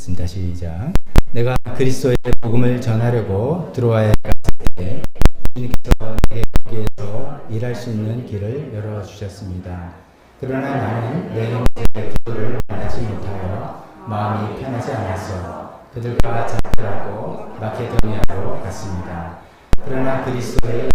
했습니다. 시작. 내가 그리스도의 복음을 전하려고 들어와야 갔을 때 주님께서 내게 거기에서 일할 수 있는 길을 열어주셨습니다. 그러나 나는 내 형제의 기도를 만나지 못하여 마음이 편하지 않았어 그들과 작별하고 마케도니아로 갔습니다. 그러나 그리스도의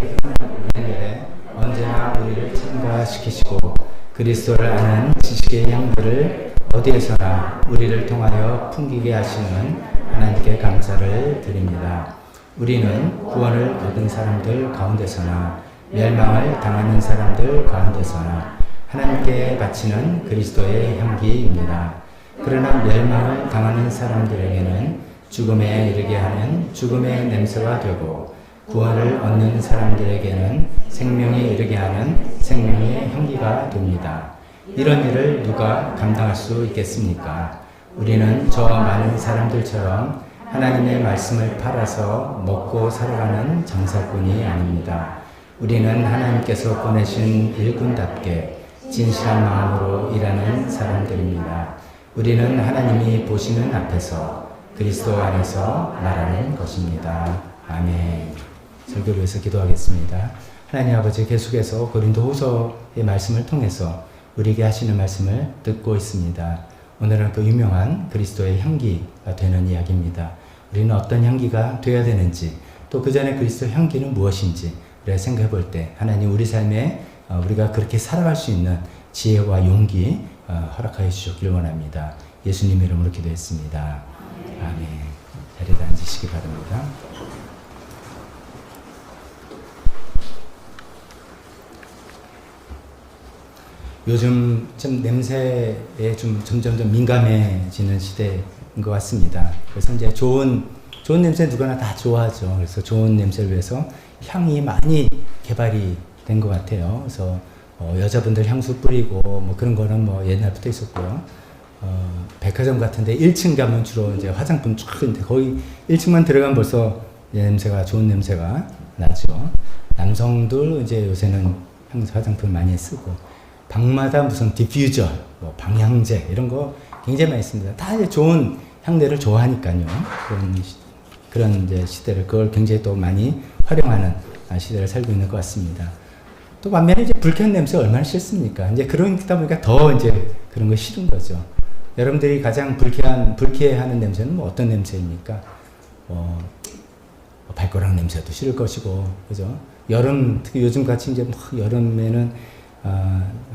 은혜에 언제나 우리를 참가시키시고 그리스도를 아는 지식의 향들을 어디에서나 우리를 통하여 풍기게 하시는 하나님께 감사를 드립니다. 우리는 구원을 얻은 사람들 가운데서나 멸망을 당하는 사람들 가운데서나 하나님께 바치는 그리스도의 향기입니다. 그러나 멸망을 당하는 사람들에게는 죽음에 이르게 하는 죽음의 냄새가 되고 구원을 얻는 사람들에게는 생명에 이르게 하는 생명의 향기가 됩니다. 이런 일을 누가 감당할 수 있겠습니까? 우리는 저 많은 사람들처럼 하나님의 말씀을 팔아서 먹고 살아가는 장사꾼이 아닙니다. 우리는 하나님께서 보내신 일꾼답게 진실한 마음으로 일하는 사람들입니다. 우리는 하나님이 보시는 앞에서 그리스도 안에서 말하는 것입니다. 아멘. 설교를 위해서 기도하겠습니다. 하나님 아버지, 계속해서 고린도후서의 말씀을 통해서 우리에게 하시는 말씀을 듣고 있습니다. 오늘은 그 유명한 그리스도의 향기가 되는 이야기입니다. 우리는 어떤 향기가 되어야 되는지, 또 그 전에 그리스도의 향기는 무엇인지 우리가 생각해 볼 때 하나님 우리 삶에 우리가 그렇게 살아갈 수 있는 지혜와 용기 허락하여 주시길 원합니다. 예수님 이름으로 기도했습니다. 아멘. 자리에 앉으시기 바랍니다. 요즘 좀 냄새에 좀 점점 민감해지는 시대인 것 같습니다. 그래서 이제 좋은 냄새 누구나 다 좋아하죠. 그래서 좋은 냄새를 위해서 향이 많이 개발이 된 것 같아요. 그래서 여자분들 향수 뿌리고 뭐 그런 거는 뭐 옛날부터 있었고요. 백화점 같은데 1층 가면 주로 이제 화장품 쫙 있는데 거의 1층만 들어가면 벌써 냄새가 좋은 냄새가 나죠. 남성들 이제 요새는 향수 화장품 많이 쓰고. 방마다 무슨 디퓨저, 뭐 방향제 이런 거 굉장히 많이 있습니다. 다 이제 좋은 향내를 좋아하니까요. 그런 이제 시대를 그걸 굉장히 또 많이 활용하는 시대를 살고 있는 것 같습니다. 또 반면에 이제 불쾌한 냄새 얼마나 싫습니까? 이제 그러다 보니까 더 이제 그런 거 싫은 거죠. 여러분들이 가장 불쾌해하는 냄새는 뭐 어떤 냄새입니까? 발가락 냄새도 싫을 것이고, 그죠? 여름 특히 요즘 같이 이제 막 여름에는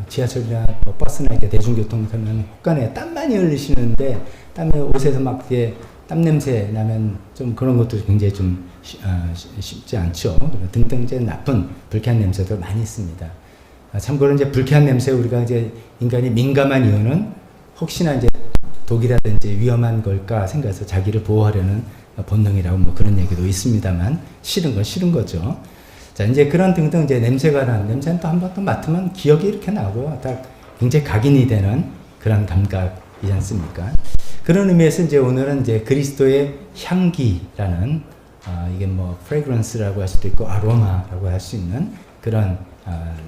지하철이나 버스나 이렇게 대중교통 타면 혹간에 땀 많이 흘리시는데 땀에 옷에서 막 이렇게 땀 냄새 나면 좀 그런 것도 굉장히 좀 쉽지 않죠. 등등 이제 나쁜 불쾌한 냄새도 많이 있습니다. 참고로 이제 불쾌한 냄새 우리가 이제 인간이 민감한 이유는 혹시나 이제 독이라든지 위험한 걸까 생각해서 자기를 보호하려는 본능이라고 뭐 그런 얘기도 있습니다만 싫은 건 싫은 거죠. 자, 이제 그런 등등 이제 냄새가 나는 냄새는 또 한 번 또 맡으면 기억이 이렇게 나고 딱 굉장히 각인이 되는 그런 감각이지 않습니까? 그런 의미에서 이제 오늘은 이제 그리스도의 향기라는 이게 뭐 fragrance라고 할 수도 있고 아로마라고 할 수 있는 그런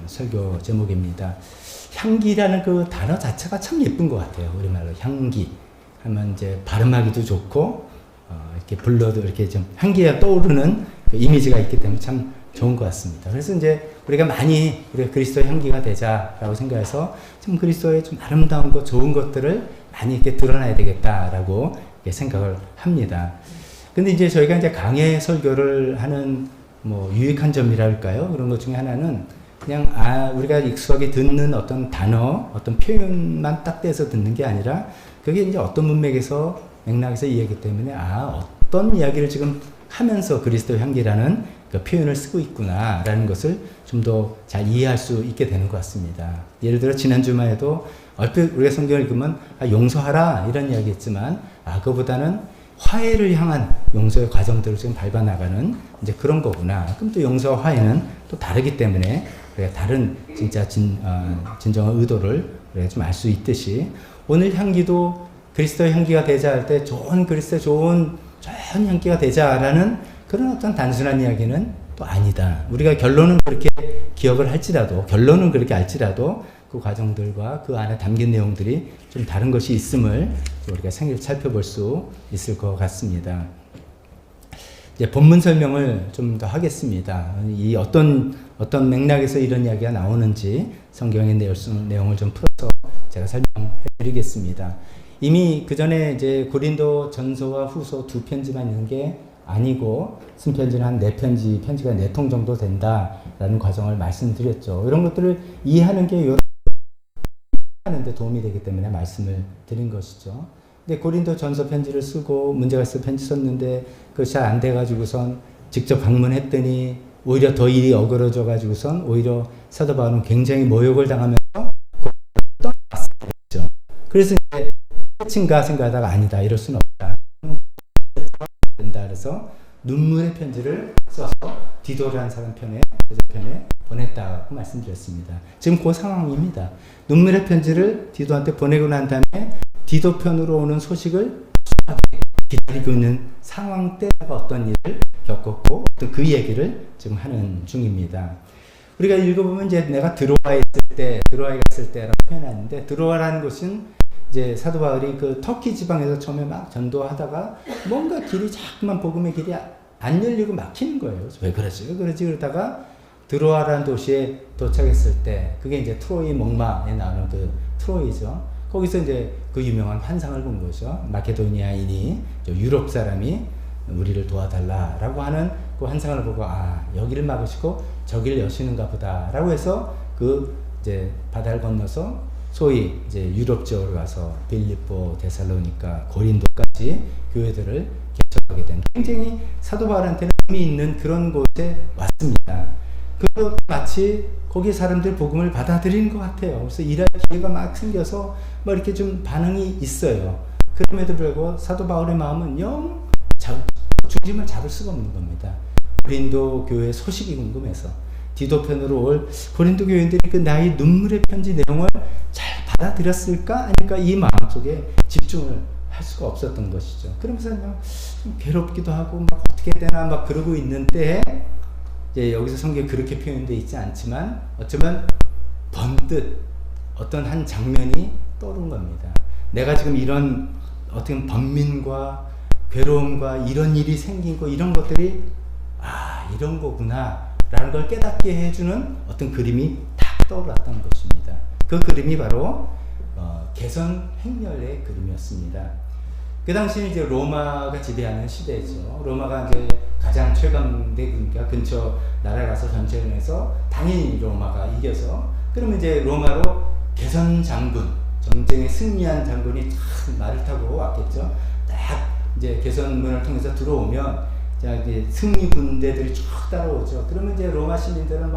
설교 제목입니다. 향기라는 그 단어 자체가 참 예쁜 것 같아요. 우리말로 향기 하면 이제 발음하기도 좋고 이렇게 불러도 이렇게 좀 향기가 떠오르는 그 이미지가 있기 때문에 참 좋은 것 같습니다. 그래서 이제 우리가 그리스도의 향기가 되자라고 생각해서 좀 그리스도의 좀 아름다운 것, 좋은 것들을 많이 이렇게 드러나야 되겠다라고 생각을 합니다. 근데 이제 저희가 이제 강해 설교를 하는 뭐 유익한 점이랄까요? 그런 것 중에 하나는 그냥 우리가 익숙하게 듣는 어떤 단어, 어떤 표현만 딱 떼서 듣는 게 아니라 그게 이제 어떤 문맥에서 맥락에서 이해하기 때문에 어떤 이야기를 지금 하면서 그리스도 향기라는 그 표현을 쓰고 있구나라는 것을 좀 더 잘 이해할 수 있게 되는 것 같습니다. 예를 들어 지난 주말에도 얼핏 우리가 성경을 읽으면 용서하라 이런 이야기했지만 그보다는 화해를 향한 용서의 과정들을 지금 밟아나가는 이제 그런 거구나. 그럼 또 용서와 화해는 또 다르기 때문에 우리가 다른 진짜 진정한 의도를 우리가 좀 알 수 있듯이 오늘 향기도 그리스도의 향기가 되자 할 때 좋은 그리스도의 좋은 향기가 되자라는 그런 어떤 단순한 이야기는 또 아니다. 우리가 결론은 그렇게 기억을 할지라도 결론은 그렇게 알지라도 그 과정들과 그 안에 담긴 내용들이 좀 다른 것이 있음을 우리가 살펴볼 수 있을 것 같습니다. 이제 본문 설명을 좀 더 하겠습니다. 이 어떤 맥락에서 이런 이야기가 나오는지 성경의 내용을 좀 풀어서 제가 설명해 드리겠습니다. 이미 그 전에 이제 고린도 전서와 후서 두 편지만 있는 게 아니고 쓴편지는 한 4편지, 편지가 4통 정도 된다라는 과정을 말씀드렸죠. 이런 것들을 이해하는 게 하는데 도움이 되기 때문에 말씀을 드린 것이죠. 근데 고린도 전서 편지를 쓰고 문제가 있어 편지 썼는데 그것이 잘 안 돼가지고선 직접 방문했더니 오히려 더 일이 어그러져 가지고선 오히려 사도 바울은 굉장히 모욕을 당하면서 떠났었죠. 그래서 이제 끝인가 생각하다가 아니다, 이럴 수는 없다. 된다. 그래서 눈물의 편지를 써서 디도라는 사람 편에 보냈다고 말씀드렸습니다. 지금 그 상황입니다. 눈물의 편지를 디도한테 보내고 난 다음에 디도 편으로 오는 소식을 기다리고 있는 상황 때 어떤 일을 겪었고 어떤 그 얘기를 지금 하는 중입니다. 우리가 읽어보면 이제 내가 드로아에 갔을 때라고 표현하는데, 드로아라는 곳은 이제 사도 바울이 그 터키 지방에서 처음에 막 전도하다가 뭔가 길이 자꾸만 복음의 길이 안 열리고 막히는 거예요. 왜 그러지? 그러다가 드로아라는 도시에 도착했을 때, 그게 이제 트로이 목마에 나오는 그 트로이죠. 거기서 이제 그 유명한 환상을 본 거죠. 마케도니아인이, 유럽 사람이 우리를 도와달라라고 하는 그 환상을 보고, 아, 여기를 막으시고 저기를 여시는가 보다라고 해서 그 이제 바다를 건너서 소위 이제 유럽 지역으로 가서 빌립보, 데살로니가, 고린도까지 교회들을 개척하게 된, 굉장히 사도 바울한테는 의미 있는 그런 곳에 왔습니다. 그리고 마치 거기 사람들 복음을 받아들이는 것 같아요. 그래서 일할 기회가 막 생겨서 뭐 이렇게 좀 반응이 있어요. 그럼에도 불구하고 사도 바울의 마음은 영 중심을 잡을 수가 없는 겁니다. 고린도 교회 소식이 궁금해서 디도 편으로 올 고린도 교인들이 그 나의 눈물의 편지 내용을 잘 받아들였을까 아닐까, 이 마음속에 집중을 할 수가 없었던 것이죠. 그러면서 막 괴롭기도 하고 막 어떻게 해야 되나 막 그러고 있는데, 이제 여기서 성경에 그렇게 표현되어 있지 않지만 어쩌면 번뜩 어떤 한 장면이 떠오른 겁니다. 내가 지금 이런 어떤 번민과 괴로움과 이런 일이 생긴 거, 이런 것들이 이런 거구나 라는 걸 깨닫게 해주는 어떤 그림이 딱 떠올랐던 것입니다. 그 그림이 바로 개선 행렬의 그림이었습니다. 그 당시에 이제 로마가 지배하는 시대죠. 로마가 이제 가장 최강대국이니까 근처 나라에 가서 전쟁을 해서 당연히 로마가 이겨서, 그러면 이제 로마로 개선 장군, 전쟁에 승리한 장군이 탁 말을 타고 왔겠죠. 딱 이제 개선문을 통해서 들어오면 이제 승리 군대들이 쭉 따라오죠. 그러면 이제 로마 시민들은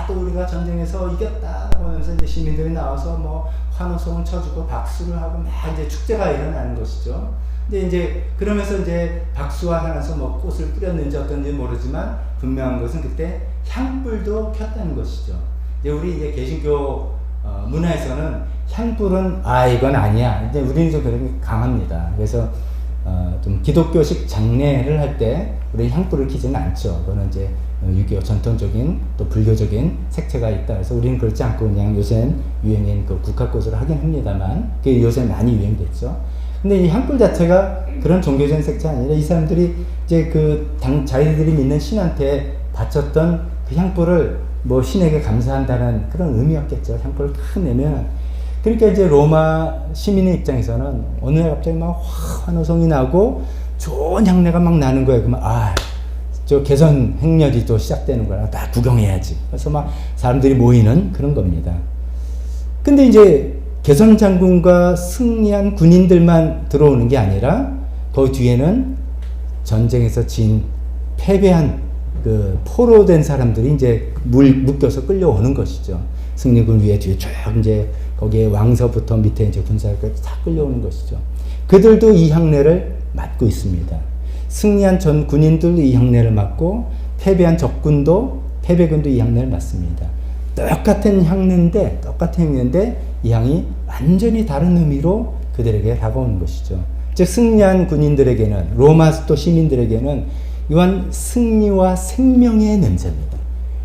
또 우리가 전쟁에서 이겼다라고 하면서 이제 시민들이 나와서 뭐 환호성을 쳐주고 박수를 하고 막 이제 축제가 일어나는 것이죠. 근데 이제 그러면서 이제 박수와 하면서 뭐 꽃을 뿌렸는지 어떤지 모르지만 분명한 것은 그때 향불도 폈다는 것이죠. 이제 우리 이제 개신교 문화에서는 향불은 이건 아니야. 이제 우리는 좀 그런 게 강합니다. 그래서 좀 기독교식 장례를 할 때 우리 향불을 켜지는 않죠. 그거는 이제 유교 전통적인 또 불교적인 색채가 있다. 그래서 우리는 그렇지 않고 그냥 요새는 유행인 그 국화꽃으로 하긴 합니다만, 그게 요새 많이 유행됐죠. 근데 이 향불 자체가 그런 종교적인 색채 아니라 이 사람들이 이제 자기들이 믿는 신한테 바쳤던 그 향불을 뭐 신에게 감사한다는 그런 의미였겠죠. 향불을 탁 내면. 그러니까 이제 로마 시민의 입장에서는 어느 날 갑자기 막 환호성이 나고 좋은 향내가 막 나는 거예요. 그러면 저 개선 행렬이 또 시작되는 거라 다 구경해야지. 그래서 막 사람들이 모이는 그런 겁니다. 근데 이제 개선 장군과 승리한 군인들만 들어오는 게 아니라 그 뒤에는 전쟁에서 패배한 그 포로된 사람들이 이제 묶여서 끌려오는 것이죠. 승리군 위에 뒤에 쭉 이제 거기에 왕서부터 밑에 이제 군사까지 다 끌려오는 것이죠. 그들도 이 향내를 맡고 있습니다. 승리한 전 군인들도 이 향내를 맡고 패배한 패배군도 이 향내를 맡습니다. 똑같은 향내인데 이 향이 완전히 다른 의미로 그들에게 다가오는 것이죠. 즉 승리한 군인들에게는, 로마 또 시민들에게는 이wan 승리와 생명의 냄새입니다.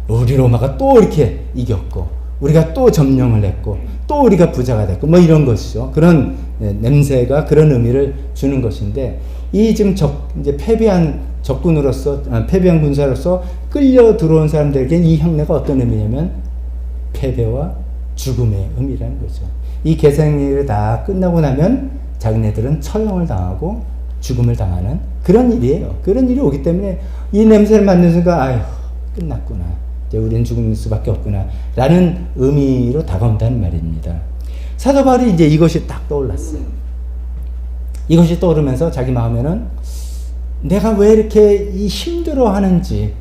우리 로마가 또 이렇게 이겼고 우리가 또 점령을 했고 또 우리가 부자가 됐고 뭐 이런 것이죠. 그런 냄새가 그런 의미를 주는 것인데 이 지금 이제 패배한 적군으로서 패배한 군사로서 끌려 들어온 사람들에게 이 향내가 어떤 의미냐면 패배와 죽음의 의미라는 거죠. 이 계산일이 다 끝나고 나면 자기네들은 처형을 당하고 죽음을 당하는 그런 일이에요. 그런 일이 오기 때문에 이 냄새를 맡는 순간 아휴 끝났구나. 이제 우리는 죽을 수밖에 없구나. 라는 의미로 다가온다는 말입니다. 사도 바울이 이제 이것이 딱 떠올랐어요. 이것이 떠오르면서 자기 마음에는 내가 왜 이렇게 힘들어 하는지,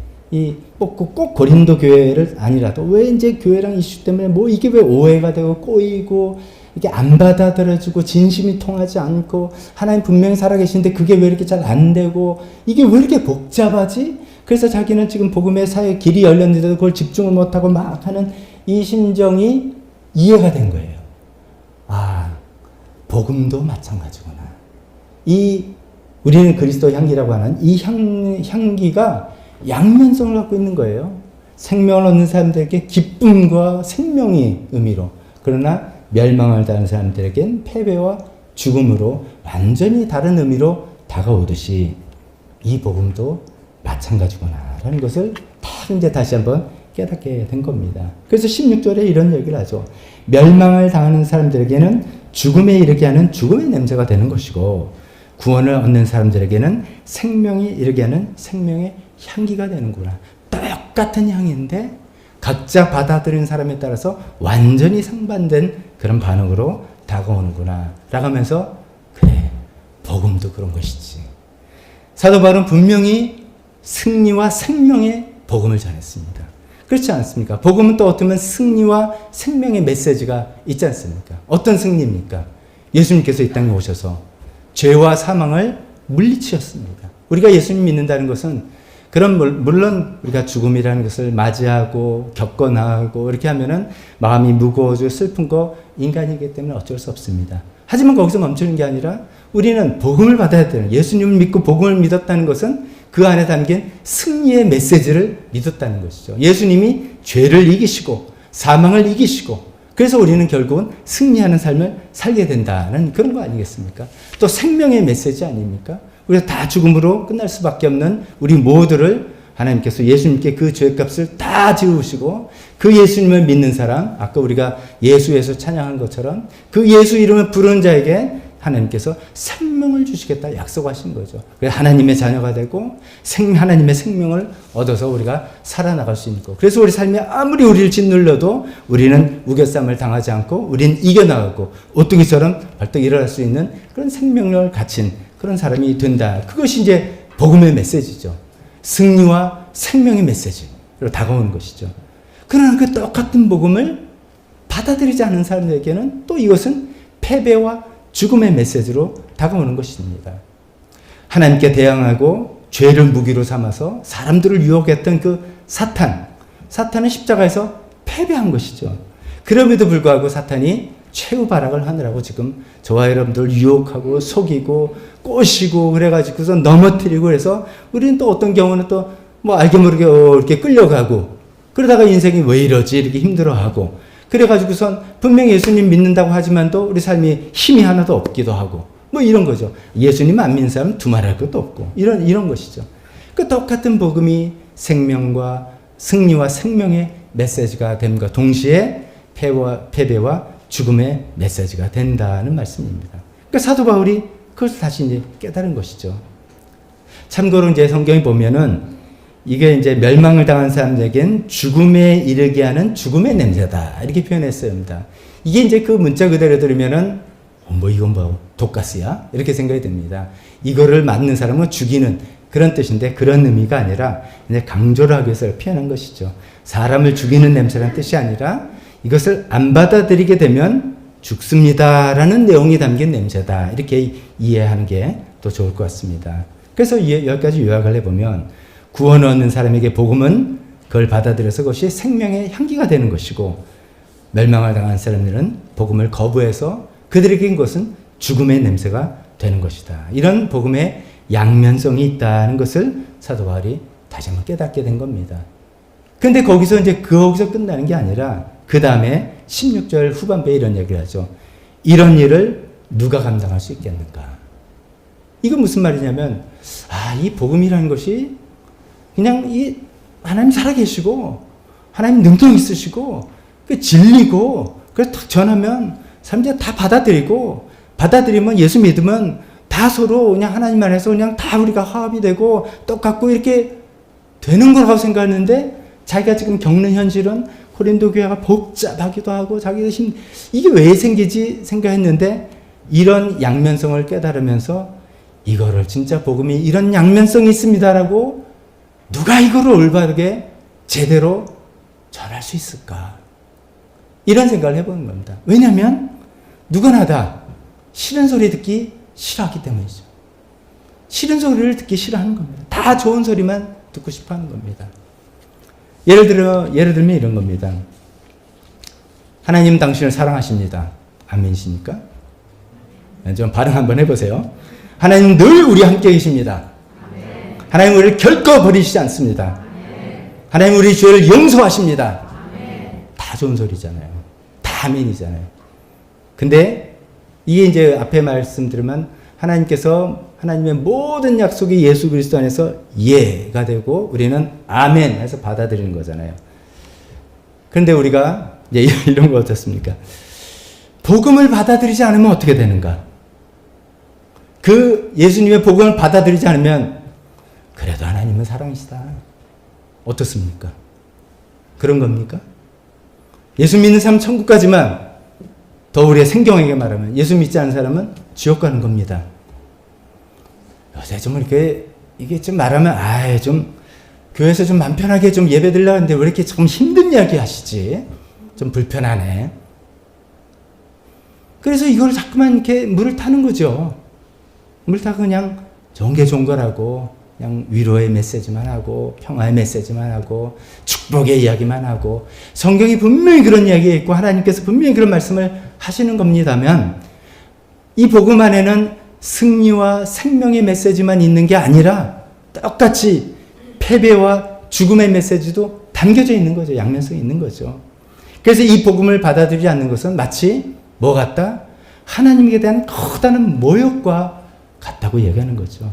꼭 고린도 교회를 아니라도 왜 이제 교회랑 이슈 때문에 뭐 이게 왜 오해가 되고 꼬이고 이게 안 받아들여지고 진심이 통하지 않고 하나님 분명히 살아계신데 그게 왜 이렇게 잘 안 되고 이게 왜 이렇게 복잡하지? 그래서 자기는 지금 복음의 사회 길이 열렸는데도 그걸 집중을 못하고 막 하는 이 심정이 이해가 된 거예요. 아, 복음도 마찬가지구나. 우리는 그리스도 향기라고 하는 이 향기가 양면성을 갖고 있는 거예요. 생명을 얻는 사람들에게 기쁨과 생명의 의미로, 그러나 멸망을 당하는 사람들에겐 패배와 죽음으로 완전히 다른 의미로 다가오듯이 이 복음도 마찬가지구나 라는 것을 딱 이제 다시 한번 깨닫게 된 겁니다. 그래서 16절에 이런 얘기를 하죠. 멸망을 당하는 사람들에게는 죽음에 이르게 하는 죽음의 냄새가 되는 것이고 구원을 얻는 사람들에게는 생명에 이르게 하는 생명의 향기가 되는구나. 똑같은 향인데 각자 받아들이는 사람에 따라서 완전히 상반된 그런 반응으로 다가오는구나 라고 하면서 그래, 복음도 그런 것이지. 사도 바울은 분명히 승리와 생명의 복음을 전했습니다. 그렇지 않습니까? 복음은 또 어쩌면 승리와 생명의 메시지가 있지 않습니까? 어떤 승리입니까? 예수님께서 이 땅에 오셔서 죄와 사망을 물리치셨습니다. 우리가 예수님 믿는다는 것은 물론 우리가 죽음이라는 것을 맞이하고 겪어나가고 이렇게 하면은 마음이 무거워지고 슬픈 거 인간이기 때문에 어쩔 수 없습니다. 하지만 거기서 멈추는 게 아니라 우리는 복음을 받아야 되는, 예수님을 믿고 복음을 믿었다는 것은 그 안에 담긴 승리의 메시지를 믿었다는 것이죠. 예수님이 죄를 이기시고 사망을 이기시고 그래서 우리는 결국은 승리하는 삶을 살게 된다는 그런 거 아니겠습니까? 또 생명의 메시지 아닙니까? 우리가 다 죽음으로 끝날 수밖에 없는 우리 모두를 하나님께서 예수님께 그 죄값을 다 지우시고 그 예수님을 믿는 사람, 아까 우리가 예수에서 찬양한 것처럼 그 예수 이름을 부르는 자에게 하나님께서 생명을 주시겠다 약속하신 거죠. 그래서 하나님의 자녀가 되고 하나님의 생명을 얻어서 우리가 살아나갈 수 있는 거. 그래서 우리 삶이 아무리 우리를 짓눌러도 우리는 우겨쌈을 당하지 않고 우리는 이겨나가고 오뚜기처럼 벌떡 일어날 수 있는 그런 생명력을 갖춘 그런 사람이 된다. 그것이 이제 복음의 메시지죠. 승리와 생명의 메시지로 다가오는 것이죠. 그러나 그 똑같은 복음을 받아들이지 않는 사람들에게는 또 이것은 패배와 죽음의 메시지로 다가오는 것입니다. 하나님께 대항하고 죄를 무기로 삼아서 사람들을 유혹했던 그 사탄은 십자가에서 패배한 것이죠. 그럼에도 불구하고 사탄이 최후 발악을 하느라고 지금 저와 여러분들 유혹하고 속이고 꼬시고 그래가지고서 넘어뜨리고 그래서 우리는 또 어떤 경우는 또 뭐 알게 모르게 이렇게 끌려가고 그러다가 인생이 왜 이러지 이렇게 힘들어하고 그래가지고선 분명히 예수님 믿는다고 하지만도 우리 삶이 힘이 하나도 없기도 하고 뭐 이런 거죠. 예수님 안 믿는 사람은 두말할 것도 없고 이런 것이죠. 그 똑같은 복음이 생명과 승리와 생명의 메시지가 됨과 동시에 패배와 죽음의 메시지가 된다는 말씀입니다. 그러니까 사도 바울이 그것을 다시 이제 깨달은 것이죠. 참고로 이제 성경에 보면은 이게 이제 멸망을 당한 사람들에겐 죽음에 이르게 하는 죽음의 냄새다. 이렇게 표현했습니다. 이게 이제 그 문자 그대로 들으면은, 이건 뭐, 독가스야? 이렇게 생각이 듭니다. 이거를 맞는 사람은 죽이는 그런 뜻인데 그런 의미가 아니라 이제 강조를 하기 위해서 표현한 것이죠. 사람을 죽이는 냄새라는 뜻이 아니라 이것을 안 받아들이게 되면 죽습니다라는 내용이 담긴 냄새다. 이렇게 이해하는 게 더 좋을 것 같습니다. 그래서 여기까지 요약을 해보면 구원을 얻는 사람에게 복음은 그걸 받아들여서 그것이 생명의 향기가 되는 것이고 멸망을 당한 사람들은 복음을 거부해서 그들에게 그것은 죽음의 냄새가 되는 것이다. 이런 복음의 양면성이 있다는 것을 사도 바울이 다시 한번 깨닫게 된 겁니다. 근데 거기서 끝나는 게 아니라 그 다음에 16절 후반부에 이런 얘기를 하죠. 이런 일을 누가 감당할 수 있겠는가? 이건 무슨 말이냐면, 이 복음이라는 것이 그냥 이 하나님 살아계시고, 하나님 능력 있으시고, 그 진리고, 그래서 딱 전하면 사람들이 다 받아들이면 예수 믿으면 다 서로 그냥 하나님 안에서 그냥 다 우리가 화합이 되고 똑같고 이렇게 되는 거라고 생각했는데, 자기가 지금 겪는 현실은 고린도 교회가 복잡하기도 하고 자기가 이게 왜 생기지 생각했는데, 이런 양면성을 깨달으면서 이거를 진짜 복음이 이런 양면성이 있습니다라고 누가 이거를 올바르게 제대로 전할 수 있을까? 이런 생각을 해보는 겁니다. 왜냐하면 누구나 다 싫은 소리 듣기 싫어하기 때문이죠. 싫은 소리를 듣기 싫어하는 겁니다. 다 좋은 소리만 듣고 싶어 하는 겁니다. 예를 들면 이런 겁니다. 하나님 당신을 사랑하십니다. 아멘이십니까? 좀 발음 한번 해보세요. 하나님 늘 우리 함께 계십니다. 하나님 우리를 결코 버리시지 않습니다. 하나님 우리 죄를 용서하십니다. 다 좋은 소리잖아요. 다 아멘이잖아요. 근데 이게 이제 앞에 말씀 들으면 하나님께서 하나님의 모든 약속이 예수 그리스도 안에서 예가 되고 우리는 아멘 해서 받아들이는 거잖아요. 그런데 우리가 이제 이런 거 어떻습니까? 복음을 받아들이지 않으면 어떻게 되는가? 그 예수님의 복음을 받아들이지 않으면 그래도 하나님은 사랑이시다. 어떻습니까? 그런 겁니까? 예수 믿는 사람 천국 가지만 더 우리의 생경에게 말하면 예수 믿지 않는 사람은 지옥 가는 겁니다. 요새 좀 이게 좀 말하면 좀 교회에서 좀 마음 편하게 좀 예배 드리려고 하는데 왜 이렇게 좀 힘든 이야기 하시지? 좀 불편하네. 그래서 이걸 자꾸만 이렇게 물을 타는 거죠. 물 타고 그냥 좋은 게 좋은 거라고 그냥 위로의 메시지만 하고 평화의 메시지만 하고 축복의 이야기만 하고 성경이 분명히 그런 이야기가 있고 하나님께서 분명히 그런 말씀을 하시는 겁니다면 이 복음 안에는 승리와 생명의 메시지만 있는 게 아니라 똑같이 패배와 죽음의 메시지도 담겨져 있는 거죠. 양면성이 있는 거죠. 그래서 이 복음을 받아들이지 않는 것은 마치 뭐 같다? 하나님에 대한 커다란 모욕과 같다고 얘기하는 거죠.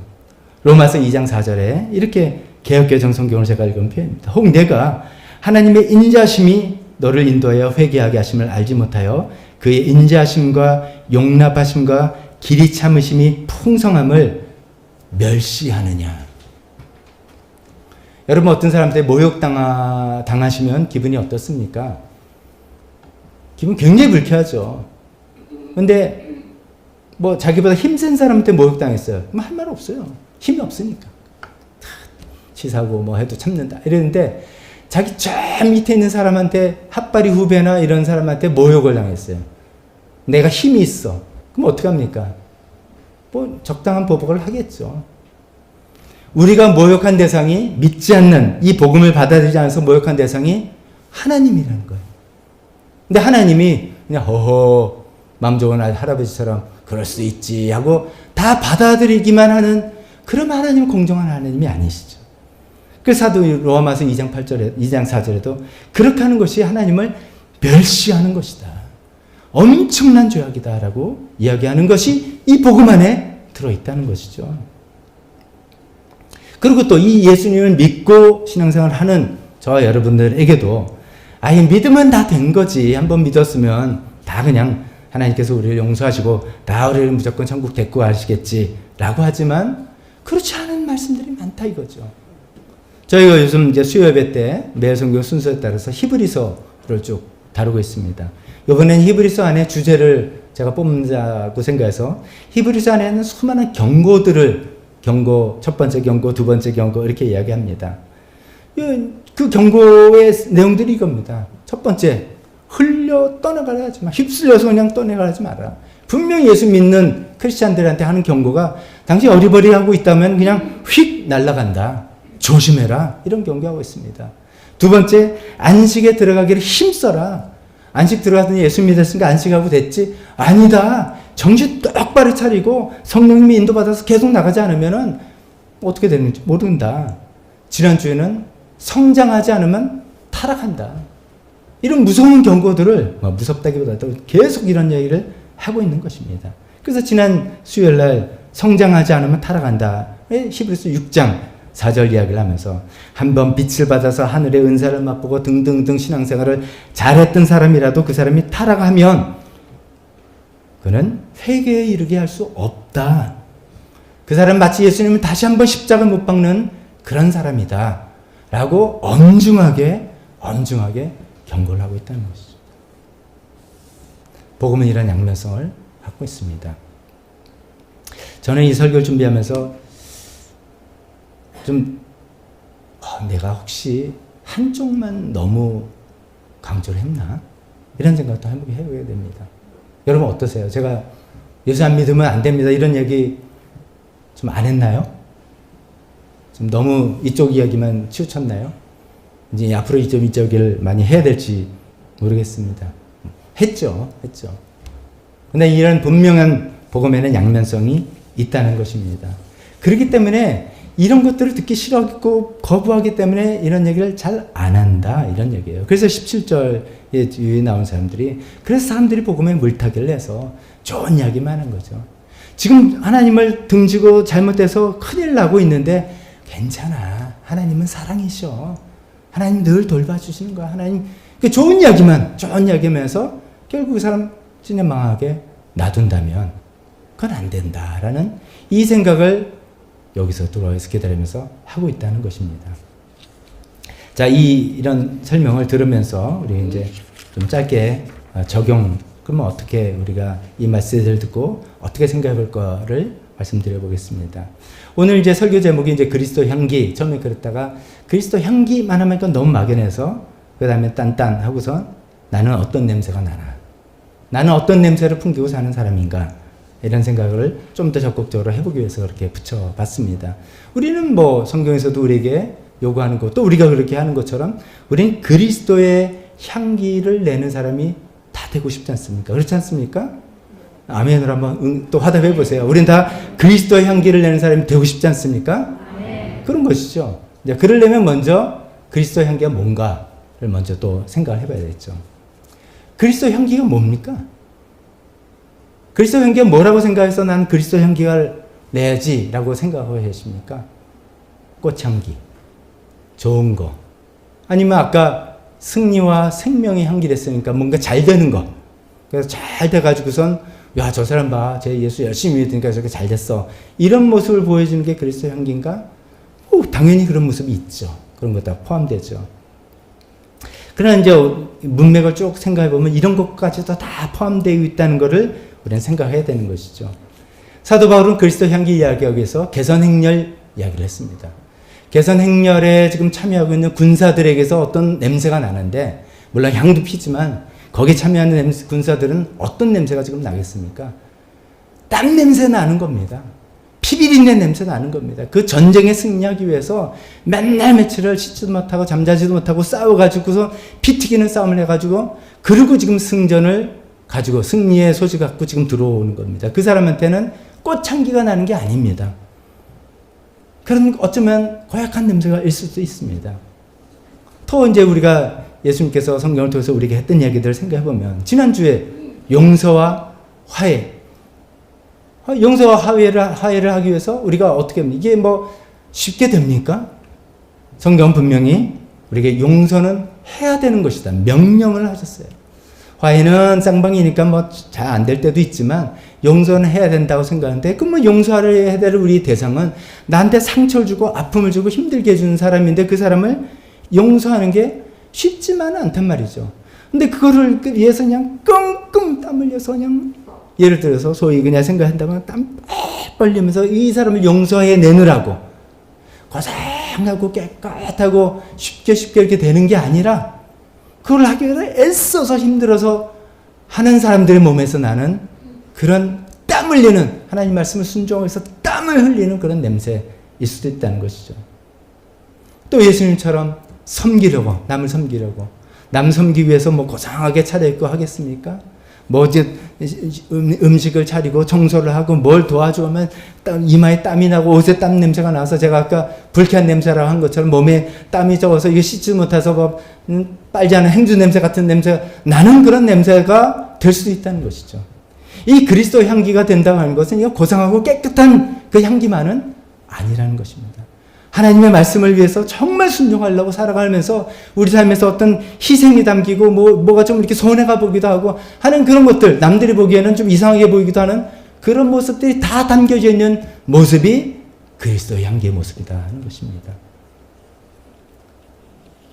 로마서 2장 4절에 이렇게 개역개정 성경을 제가 읽은 표현입니다. 혹 내가 하나님의 인자심이 너를 인도하여 회개하게 하심을 알지 못하여 그의 인자심과 용납하심과 길이 참으심이 풍성함을 멸시하느냐. 여러분 어떤 사람한테 모욕당하시면 기분이 어떻습니까? 기분 굉장히 불쾌하죠. 근데 뭐 자기보다 힘센 사람한테 모욕당했어요. 그럼 할 말 없어요. 힘이 없으니까. 치사하고 뭐 해도 참는다. 이랬는데 자기 저 밑에 있는 사람한테 핫바리 후배나 이런 사람한테 모욕을 당했어요. 내가 힘이 있어. 그럼 어떡합니까? 뭐 적당한 보복을 하겠죠. 우리가 모욕한 대상이 믿지 않는 이 복음을 받아들이지 않아서 모욕한 대상이 하나님이라는 거예요. 근데 하나님이 그냥 허허 마음 좋은 할아버지처럼 그럴 수 있지 하고 다 받아들이기만 하는 그런 하나님은 공정한 하나님이 아니시죠. 그래서 사도 로마서 2장 8절에 2장 4절에도 그렇게 하는 것이 하나님을 멸시하는 것이다. 엄청난 죄악이다라고 이야기하는 것이 이 복음 안에 들어있다는 것이죠. 그리고 또 이 예수님을 믿고 신앙생활을 하는 저와 여러분들에게도 믿으면 다 된 거지. 한번 믿었으면 다 그냥 하나님께서 우리를 용서하시고 다 우리를 무조건 천국 데리고 가시겠지 라고 하지만 그렇지 않은 말씀들이 많다 이거죠. 저희가 요즘 이제 수요예배 때 매 성경 순서에 따라서 히브리서를 쭉 다루고 있습니다. 이번엔 히브리서 안에 주제를 제가 뽑자고 생각해서 히브리서 안에는 수많은 경고, 첫 번째 경고, 두 번째 경고 이렇게 이야기합니다. 그 경고의 내용들이 이겁니다. 첫 번째, 흘려 떠나가려 하지 마. 휩쓸려서 그냥 떠나가지 마라. 분명히 예수 믿는 크리스찬들한테 하는 경고가 당신 어리버리하고 있다면 그냥 휙 날아간다. 조심해라. 이런 경고하고 있습니다. 두 번째, 안식에 들어가기를 힘써라. 안식 들어가더니 예수 믿었으니까 안식하고 됐지? 아니다. 정신 똑바로 차리고 성령님이 인도받아서 계속 나가지 않으면 어떻게 되는지 모른다. 지난주에는 성장하지 않으면 타락한다. 이런 무서운 경고들을 무섭다기보다도 계속 이런 얘기를 하고 있는 것입니다. 그래서 지난 수요일 날 성장하지 않으면 타락한다. 히브리서 6장 4절 이야기를 하면서 한번 빛을 받아서 하늘의 은사를 맛보고 등등등 신앙생활을 잘했던 사람이라도 그 사람이 타락하면 그는 회개에 이르게 할 수 없다. 그 사람 마치 예수님은 다시 한번 십자가 못 박는 그런 사람이다. 라고 엄중하게 경고를 하고 있다는 것이죠. 복음은 이런 양면성을 갖고 있습니다. 저는 이 설교를 준비하면서 좀 내가 혹시 한쪽만 너무 강조를 했나? 이런 생각도 해보게 됩니다. 여러분 어떠세요? 제가 예수 안 믿으면 안 됩니다. 이런 얘기 좀 안 했나요? 좀 너무 이쪽 이야기만 치우쳤나요? 이제 앞으로 이쪽 얘기를 많이 해야 될지 모르겠습니다. 했죠. 근데 이런 분명한 복음에는 양면성이 있다는 것입니다. 그렇기 때문에 이런 것들을 듣기 싫어하고 거부하기 때문에 이런 얘기를 잘 안 한다. 이런 얘기예요. 그래서 17절에 뒤에 나온 사람들이 그래서 사람들이 복음에 물타기를 해서 좋은 이야기만 하는 거죠. 지금 하나님을 등지고 잘못돼서 큰일 나고 있는데 괜찮아. 하나님은 사랑이셔. 하나님 늘 돌봐주시는 거야. 하나님 좋은 이야기만 하면서 결국 그 사람 진짜 망하게 놔둔다면 그건 안 된다라는 이 생각을 여기서 들어와서 기다리면서 하고 있다는 것입니다. 자, 이런 설명을 들으면서 우리 이제 좀 짧게 그러면 어떻게 우리가 이 메시지를 듣고 어떻게 생각해 볼 거를 말씀드려 보겠습니다. 오늘 이제 설교 제목이 이제 그리스도 향기, 처음에 그랬다가 그리스도 향기만 하면 너무 막연해서 그 다음에 딴딴 하고서 나는 어떤 냄새가 나나? 나는 어떤 냄새를 풍기고 사는 사람인가? 이런 생각을 좀 더 적극적으로 해보기 위해서 그렇게 붙여봤습니다. 우리는 성경에서도 우리에게 요구하는 것, 또 우리가 그렇게 하는 것처럼 우리는 그리스도의 향기를 내는 사람이 다 되고 싶지 않습니까? 그렇지 않습니까? 아멘으로 한번 또 화답해 보세요. 우리는 다 그리스도의 향기를 내는 사람이 되고 싶지 않습니까? 아멘. 그런 것이죠. 이제 그러려면 먼저 그리스도의 향기가 뭔가를 먼저 또 생각을 해봐야 되겠죠. 그리스도의 향기가 뭡니까? 그리스도 향기가 뭐라고 생각해서 나는 그리스도 향기를 내야지라고 생각하고 계십니까? 꽃향기, 좋은 거, 아니면 아까 승리와 생명의 향기를 했으니까 뭔가 잘 되는 거. 그래서 잘 돼가지고선 야, 저 사람 봐, 제 예수 열심히 믿으니까 저렇게 잘 됐어. 이런 모습을 보여주는 게 그리스도 향기인가? 당연히 그런 모습이 있죠. 그런 것 다 포함되죠. 그러나 이제 문맥을 쭉 생각해 보면 이런 것까지도 다 포함되어 있다는 것을 우리는 생각해야 되는 것이죠. 사도 바울은 그리스도 향기 이야기하기 위해서 개선 행렬 이야기를 했습니다. 개선 행렬에 지금 참여하고 있는 군사들에게서 어떤 냄새가 나는데, 물론 향도 피지만 거기에 참여하는 군사들은 어떤 냄새가 지금 나겠습니까? 땀 냄새 나는 겁니다. 피비린내 냄새 나는 겁니다. 그 전쟁에 승리하기 위해서 맨날 며칠을 씻지도 못하고 잠자지도 못하고 싸워가지고서 피 튀기는 싸움을 해가지고 그리고 지금 승전을 가지고 승리의 소식 갖고 지금 들어오는 겁니다. 그 사람한테는 꽃향기가 나는 게 아닙니다. 그런 어쩌면 고약한 냄새가 있을 수도 있습니다. 또 이제 우리가 예수님께서 성경을 통해서 우리에게 했던 얘기들을 생각해보면 지난주에 용서와 화해, 용서와 화해를 하기 위해서 우리가 어떻게 합니까? 이게 쉽게 됩니까? 성경은 분명히 우리에게 용서는 해야 되는 것이다. 명령을 하셨어요. 화해는 쌍방이니까 잘 안 될 때도 있지만 용서는 해야 된다고 생각하는데, 그럼 용서해야 될 우리 대상은 나한테 상처를 주고 아픔을 주고 힘들게 해주는 사람인데 그 사람을 용서하는 게 쉽지만은 않단 말이죠. 근데 그거를 위해서 그냥 끙끙 땀 흘려서 그냥 예를 들어서 소위 그냥 생각한다면 땀 뻘 흘리면서 이 사람을 용서해 내느라고 고생하고 깨끗하고 쉽게 이렇게 되는 게 아니라 그걸 하기 위해서 애써서 힘들어서 하는 사람들의 몸에서 나는 그런 땀 흘리는, 하나님 말씀을 순종해서 땀을 흘리는 그런 냄새일 수도 있다는 것이죠. 또 예수님처럼 섬기려고, 남을 섬기려고, 남 섬기기 위해서 고상하게 차려입고 하겠습니까? 뭐 이제 음식을 차리고 청소를 하고 뭘 도와주면 이마에 땀이 나고 옷에 땀 냄새가 나서 제가 아까 불쾌한 냄새라고 한 것처럼 몸에 땀이 적어서 이거 씻지 못해서 빨지 않은 행주 냄새 같은 냄새가 나는 그런 냄새가 될 수도 있다는 것이죠. 이 그리스도 향기가 된다고 하는 것은 이거 고상하고 깨끗한 그 향기만은 아니라는 것입니다. 하나님의 말씀을 위해서 정말 순종하려고 살아가면서 우리 삶에서 어떤 희생이 담기고 뭐가 좀 이렇게 손해가 보기도 하고 하는 그런 것들, 남들이 보기에는 좀 이상하게 보이기도 하는 그런 모습들이 다 담겨져 있는 모습이 그리스도 향기의 모습이다 하는 것입니다.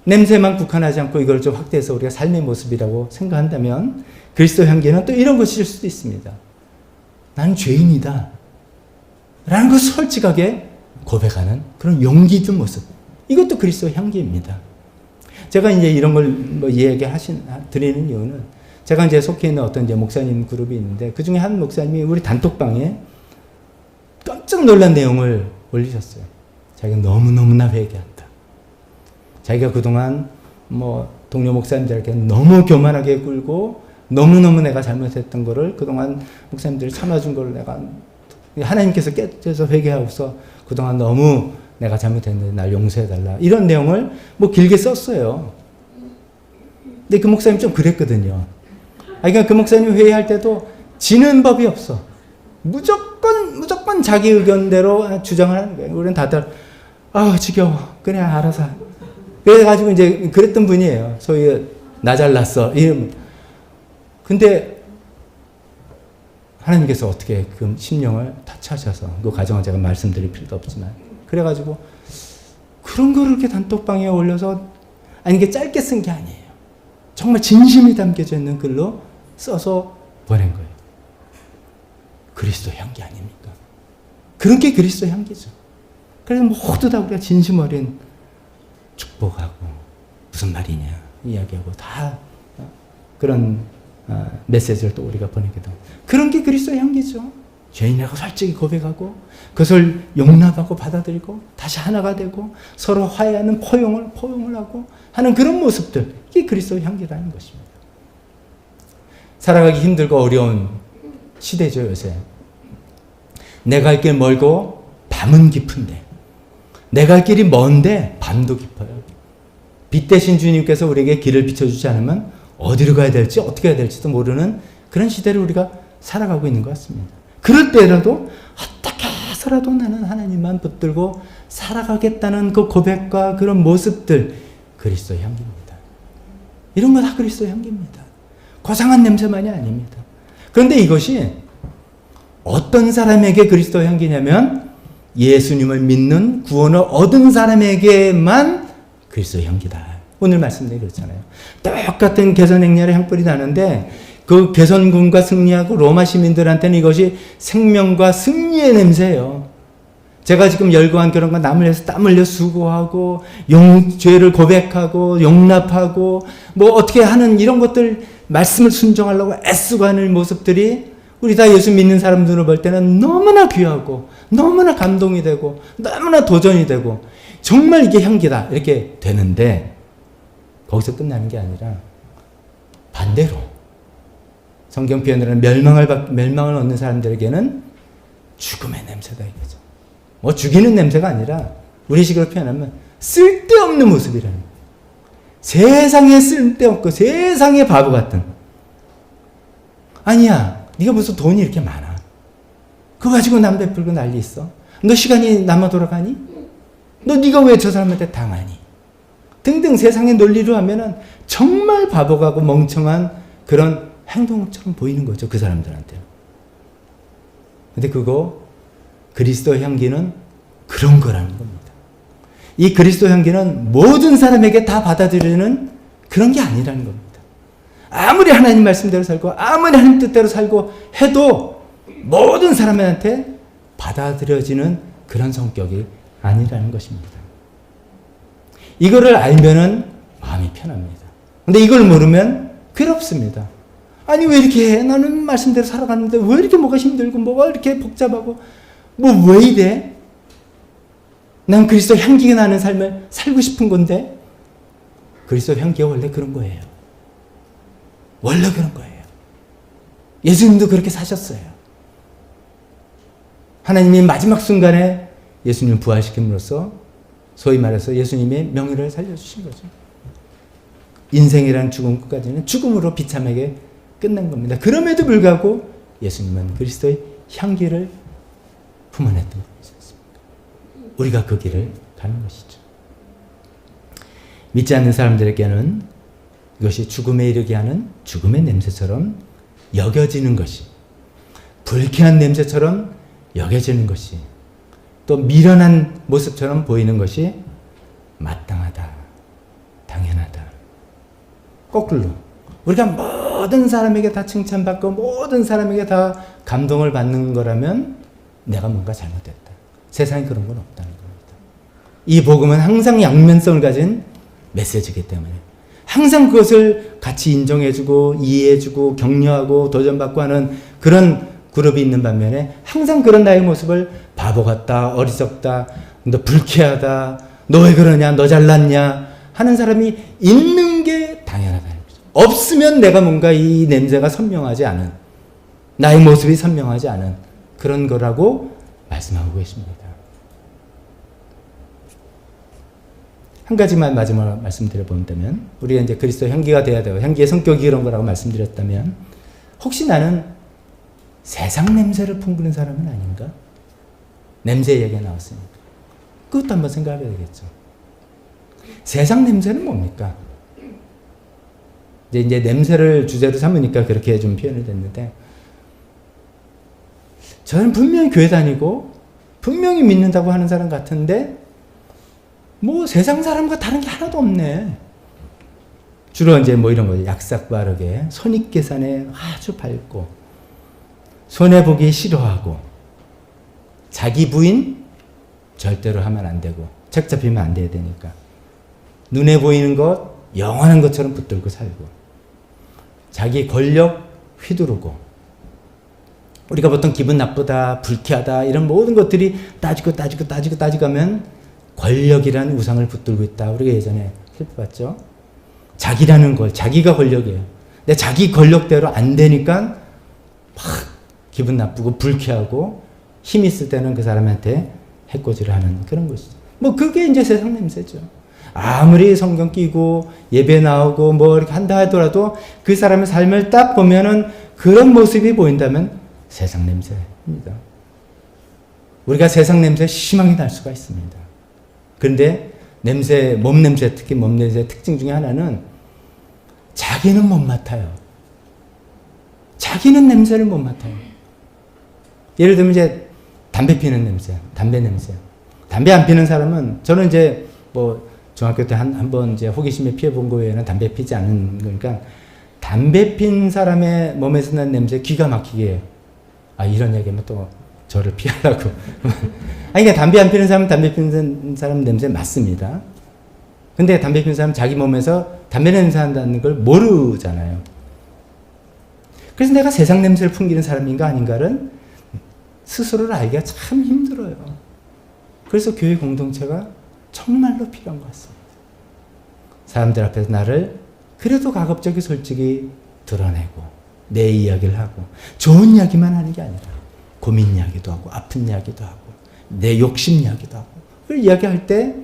냄새만 국한하지 않고 이걸 좀 확대해서 우리가 삶의 모습이라고 생각한다면 그리스도 향기는 또 이런 것일 수도 있습니다. 난 죄인이다 라는 것을 솔직하게 고백하는 그런 용기 든 모습. 이것도 그리스도의 향기입니다. 제가 이제 이런 걸 드리는 이유는 제가 이제 속해 있는 어떤 이제 목사님 그룹이 있는데 그 중에 한 목사님이 우리 단톡방에 깜짝 놀란 내용을 올리셨어요. 자기가 너무너무나 회개한다. 자기가 그동안 동료 목사님들에게 너무 교만하게 굴고 너무너무 내가 잘못했던 거를 그동안 목사님들이 참아준 걸 내가 하나님께서 깨져서 회개하고서 그동안 너무 내가 잘못했는데 날 용서해달라. 이런 내용을 길게 썼어요. 근데 그 목사님 좀 그랬거든요. 그러니까 그 목사님 회의할 때도 지는 법이 없어. 무조건 자기 의견대로 주장을 하는 거예요. 우리는 다들, 지겨워. 그래, 알아서. 그래가지고 이제 그랬던 분이에요. 소위, 나 잘났어. 이름. 근데, 하나님께서 어떻게 그 심령을 타치하셔서 그 과정은 제가 말씀드릴 필요도 없지만 그래가지고 그런 거를 이렇게 단톡방에 올려서 이게 짧게 쓴 게 아니에요. 정말 진심이 담겨져 있는 글로 써서 보낸 거예요. 그리스도 향기 아닙니까? 그런 게 그리스도 향기죠. 그래서 모두 다 우리가 진심 어린 축복하고 무슨 말이냐 이야기하고 다 그런 메시지를 또 우리가 보내기도 하고 그런 게 그리스도의 향기죠. 죄인이라고 솔직히 고백하고 그것을 용납하고 받아들이고 다시 하나가 되고 서로 화해하는 포용을 하고 하는 그런 모습들, 이게 그리스도의 향기라는 것입니다. 살아가기 힘들고 어려운 시대죠 요새. 내 갈 길 멀고 밤은 깊은데 내 갈 길이 먼데 밤도 깊어요. 빛 대신 주님께서 우리에게 길을 비춰주지 않으면 어디로 가야 될지 어떻게 해야 될지도 모르는 그런 시대를 우리가 살아가고 있는 것 같습니다. 그럴 때라도 어떻게 해서라도 나는 하나님만 붙들고 살아가겠다는 그 고백과 그런 모습들, 그리스도의 향기입니다. 이런 건 다 그리스도의 향기입니다. 고상한 냄새만이 아닙니다. 그런데 이것이 어떤 사람에게 그리스도의 향기냐면 예수님을 믿는 구원을 얻은 사람에게만 그리스도의 향기다. 오늘 말씀대로 그렇잖아요. 똑같은 개선 행렬의 향불이 나는데 그 개선군과 승리하고 로마 시민들한테는 이것이 생명과 승리의 냄새예요. 제가 지금 열거한 그런 건 남을 위해서 땀 흘려 수고하고 죄를 고백하고 용납하고 어떻게 하는 이런 것들 말씀을 순종하려고 애쓰고 하는 모습들이 우리 다 예수 믿는 사람들을 볼 때는 너무나 귀하고 너무나 감동이 되고 너무나 도전이 되고 정말 이게 향기다 이렇게 되는데 거기서 끝나는 게 아니라 반대로 성경 표현으로는 멸망을 얻는 사람들에게는 죽음의 냄새다 이거죠. 죽이는 냄새가 아니라 우리식으로 표현하면 쓸데없는 모습이라는 거예요. 세상에 쓸데없고 세상에 바보 같은. 아니야, 네가 무슨 돈이 이렇게 많아. 그거 가지고 남 베풀고 난리 있어. 너 시간이 남아 돌아가니? 네가 왜 저 사람한테 당하니? 등등 세상의 논리로 하면은 정말 바보 같고 멍청한 그런 행동처럼 보이는 거죠. 그 사람들한테. 근데 그거 그리스도의 향기는 그런 거라는 겁니다. 이 그리스도 향기는 모든 사람에게 다 받아들이는 그런 게 아니라는 겁니다. 아무리 하나님 말씀대로 살고 아무리 하나님 뜻대로 살고 해도 모든 사람한테 받아들여지는 그런 성격이 아니라는 것입니다. 이거를 알면은 마음이 편합니다. 근데 이걸 모르면 괴롭습니다. 아니 왜 이렇게 해? 나는 말씀대로 살아갔는데 왜 이렇게 뭐가 힘들고 뭐가 이렇게 복잡하고 왜 이래? 난 그리스도 향기가 나는 삶을 살고 싶은 건데 그리스도 향기가 원래 그런 거예요. 원래 그런 거예요. 예수님도 그렇게 사셨어요. 하나님이 마지막 순간에 예수님을 부활시킴으로써 소위 말해서 예수님의 명예를 살려주신 거죠. 인생이란 죽음 끝까지는 죽음으로 비참하게 끝난 겁니다. 그럼에도 불구하고 예수님은 그리스도의 향기를 품어냈던 것이었습니다. 우리가 그 길을 가는 것이죠. 믿지 않는 사람들에게는 이것이 죽음에 이르게 하는 죽음의 냄새처럼 여겨지는 것이, 불쾌한 냄새처럼 여겨지는 것이, 또 미련한 모습처럼 보이는 것이 마땅하다, 당연하다. 거꾸로 우리가 모든 사람에게 다 칭찬받고 모든 사람에게 다 감동을 받는 거라면 내가 뭔가 잘못했다. 세상에 그런 건 없다는 겁니다. 이 복음은 항상 양면성을 가진 메시지이기 때문에 항상 그것을 같이 인정해주고 이해해주고 격려하고 도전받고 하는 그런 그룹이 있는 반면에 항상 그런 나의 모습을 바보 같다, 어리석다, 너 불쾌하다, 너 왜 그러냐, 너 잘났냐 하는 사람이 있는 게 당연하다는 거죠. 없으면 내가 뭔가 이 냄새가 선명하지 않은, 나의 모습이 선명하지 않은 그런 거라고 말씀하고 계십니다. 한 가지만 마지막으로 말씀드려본다면, 우리가 이제 그리스도 향기가 돼야 되고 향기의 성격이 이런 거라고 말씀드렸다면, 혹시 나는 세상 냄새를 풍기는 사람은 아닌가? 냄새 얘기가 나왔으니까 그것도 한번 생각해야 되겠죠. 세상 냄새는 뭡니까? 이제 냄새를 주제로 삼으니까 그렇게 좀 표현이 됐는데, 저는 분명히 교회 다니고 분명히 믿는다고 하는 사람 같은데 뭐 세상 사람과 다른 게 하나도 없네. 주로 이제 뭐 이런 거죠. 약삭 빠르게, 선입계산에 아주 밝고, 손해보기 싫어하고, 자기 부인 절대로 하면 안 되고, 책 잡히면 안 돼야 되니까, 눈에 보이는 것 영원한 것처럼 붙들고 살고, 자기 권력 휘두르고, 우리가 보통 기분 나쁘다, 불쾌하다 이런 모든 것들이 따지가면 권력이라는 우상을 붙들고 있다. 우리가 예전에 살펴봤죠. 자기라는 걸, 자기가 권력이에요. 근데 자기 권력대로 안 되니까 막 기분 나쁘고 불쾌하고, 힘 있을 때는 그 사람한테 해코지를 하는 그런 것이죠. 뭐 그게 이제 세상 냄새죠. 아무리 성경 끼고 예배 나오고 뭐 이렇게 한다 하더라도 그 사람의 삶을 딱 보면은 그런 모습이 보인다면 세상 냄새입니다. 우리가 세상 냄새 심하게 날 수가 있습니다. 그런데 냄새, 몸 냄새, 특히 몸 냄새의 특징 중에 하나는 자기는 못 맡아요. 자기는 냄새를 못 맡아요. 예를 들면 이제 담배 피는 냄새, 담배 냄새. 담배 안 피는 사람은, 저는 이제 뭐 중학교 때 한 번 이제 호기심에 피해본 거 외에는 담배 피지 않은 거니까, 담배 핀 사람의 몸에서 난 냄새 기가 막히게 해요. 아, 이런 얘기하면 또 저를 피하려고. 아니, 그러니까 담배 안 피는 사람은 담배 피는 사람 냄새 맞습니다. 근데 담배 피는 사람은 자기 몸에서 담배 냄새 한다는 걸 모르잖아요. 그래서 내가 세상 냄새를 풍기는 사람인가 아닌가를 스스로를 알기가 참 힘들어요. 그래서 교회 공동체가 정말로 필요한 것 같습니다. 사람들 앞에서 나를 그래도 가급적이 솔직히 드러내고 내 이야기를 하고, 좋은 이야기만 하는 게 아니라 고민 이야기도 하고 아픈 이야기도 하고 내 욕심 이야기도 하고, 그걸 이야기할 때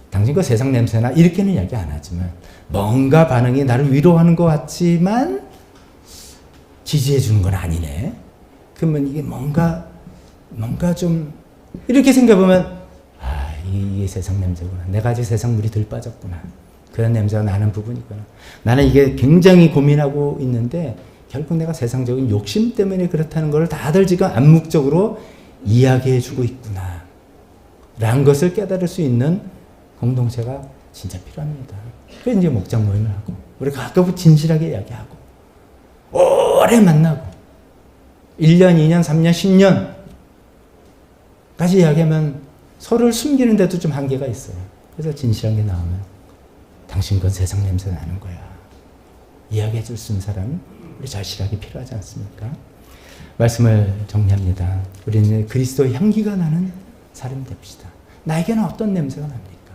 당신 그 세상 냄새나 이렇게는 이야기 안 하지만 뭔가 반응이 나를 위로하는 것 같지만 지지해 주는 건 아니네. 그러면 이게 뭔가 좀 이렇게 생각해보면, 아, 이게 세상 냄새구나. 내가 아직 세상 물이 덜 빠졌구나. 그런 냄새가 나는 부분이구나. 나는 이게 굉장히 고민하고 있는데 결국 내가 세상적인 욕심 때문에 그렇다는 걸 다들 지금 암묵적으로 이야기해주고 있구나 라는 것을 깨달을 수 있는 공동체가 진짜 필요합니다. 그래서 이제 목장 모임을 하고 우리가 가끔 진실하게 이야기하고 오래 만나고 1년, 2년, 3년, 10년까지 이야기하면 서로를 숨기는데도 좀 한계가 있어요. 그래서 진실한 게 나오면 당신 건 세상 냄새 나는 거야. 이야기해 줄 수 있는 사람 우리 절실하게 필요하지 않습니까? 말씀을 정리합니다. 우리는 그리스도의 향기가 나는 사람이 됩시다. 나에게는 어떤 냄새가 납니까?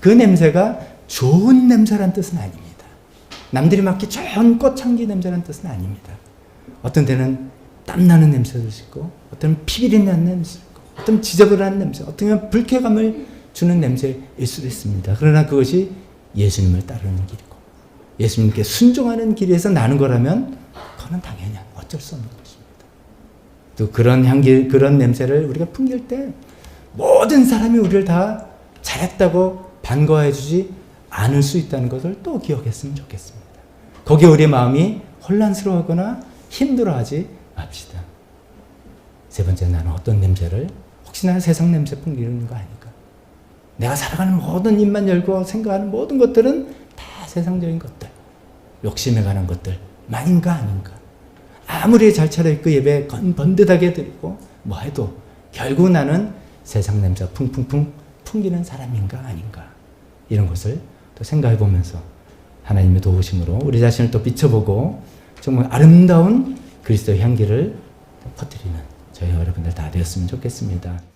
그 냄새가 좋은 냄새란 뜻은 아닙니다. 남들이 맡기 좋은 꽃향기 냄새라는 뜻은 아닙니다. 어떤 데는 땀나는 냄새도 있고, 어떤 피비린 나는 냄새도 있고, 어떤 지저분한 냄새, 어떤 면 불쾌감을 주는 냄새일 수도 있습니다. 그러나 그것이 예수님을 따르는 길이고, 예수님께 순종하는 길에서 나는 거라면 그거는 당연히 어쩔 수 없는 것입니다. 또 그런 향기, 그런 냄새를 우리가 풍길 때 모든 사람이 우리를 다 잘했다고 반가워해 주지 않을 수 있다는 것을 또 기억했으면 좋겠습니다. 거기에 우리의 마음이 혼란스러워하거나 힘들어하지 맙시다. 세 번째, 나는 어떤 냄새를, 혹시나 세상 냄새 풍기는 거 아닐까? 내가 살아가는 모든 입만 열고 생각하는 모든 것들은 다 세상적인 것들, 욕심에 관한 것들만인가 아닌가? 아무리 잘 차려입고 예배 번듯하게 드리고 뭐 해도 결국 나는 세상 냄새 풍풍풍 풍기는 사람인가 아닌가? 이런 것을 또 생각해 보면서 하나님의 도우심으로 우리 자신을 또 비춰보고 정말 아름다운 그리스도의 향기를 퍼뜨리는 저희 여러분들 다 되었으면 좋겠습니다.